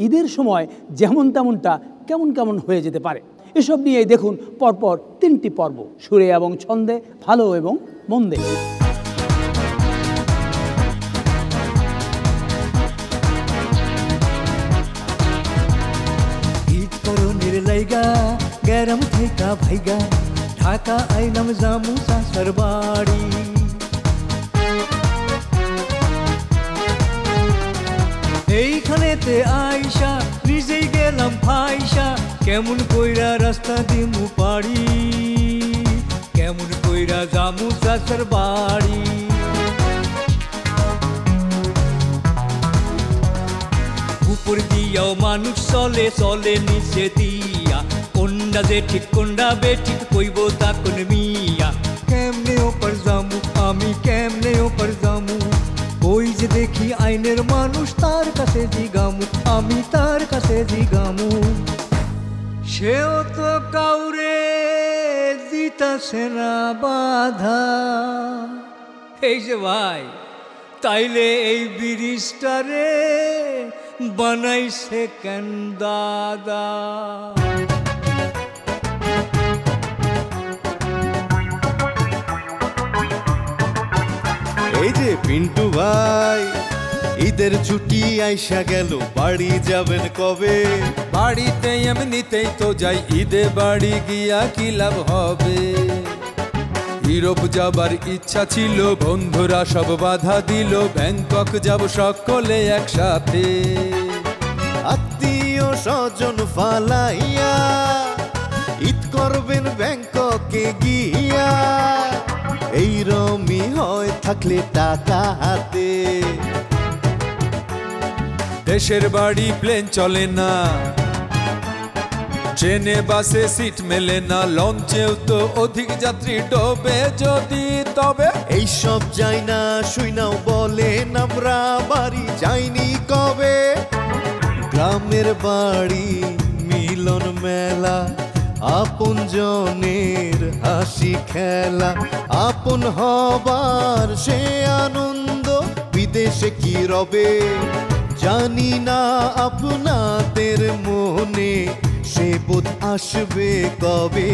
ঈদের সময় যেমন তেমনটা কেমন কেমন হয়ে যেতে পারে। এসব নিয়েই দেখুন পরপর 3টি পর্ব, সুরে এবং ছন্দে, ভালো এবং মন্দে। ঈদ করণের লাইগা গ্যারাম থেকে ভাইগা ঢাকা আইলাম জামু চাচার বাড়ি। এইখানেতে আইসা নিজেই গেলাম ফাইসা, কেমন কইরা রাস্তা দিমু পাড়ি, কেমন কইরা জামু চাচার বাড়ি। উপর দিয়াও মানুষ চলে চলে নিচে দিয়া, কোনটা যে ঠিক কোনটা বে ঠিক কইব তা কোন মিয়া। কেমনে ওপর জামু আমি, কেমনে ওপর জামু, ওই যে দেখি আইনের মানুষ তার কাছে জিগামু, আমি তার কাছে জিগামু। সেও তো কাউরে দিতাছে না বাধা। এই যে ভাই, তাইলে এই ব্রিজটারে বানাইছে কেন দাদা? এই যে পিন্টু ভাই, ঈদের ছুটি আইসা গেল, বাড়ি যাবেন কবে? বাড়িতে এমনিতেই তো যাই, ঈদে বাড়ি গিয়া কি লাভ হবে? ইউরোপ যাবার ইচ্ছা ছিল, বন্ধুরা সব বাধা দিল, ব্যাংকক যাব সকলে একসাথে। আত্মীয় স্বজন ফালাইয়া ঈদ করবেন ব্যাংককে গিয়া, এই রমি হয় থাকলে টাকা হাতে। দেশের বাড়ি প্লেন চলে না, ট্রেনে বাসে সিট মেলে না, লঞ্চেও তো অধিক যাত্রী ডোবে যদি তবে। এইসব যাই না শুইনাও বলেন আমরা বাড়ি যাইনি কবে। গ্রামের বাড়ি মিলন মেলা, আপন জনের হাসি খেলা, আপন হবার সে আনন্দ বিদেশে কি রবে। জানি না আপনাদের মনে সে বোধ আসবে কবে।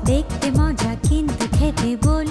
দেখতে মজা কিন্তু খেতে বল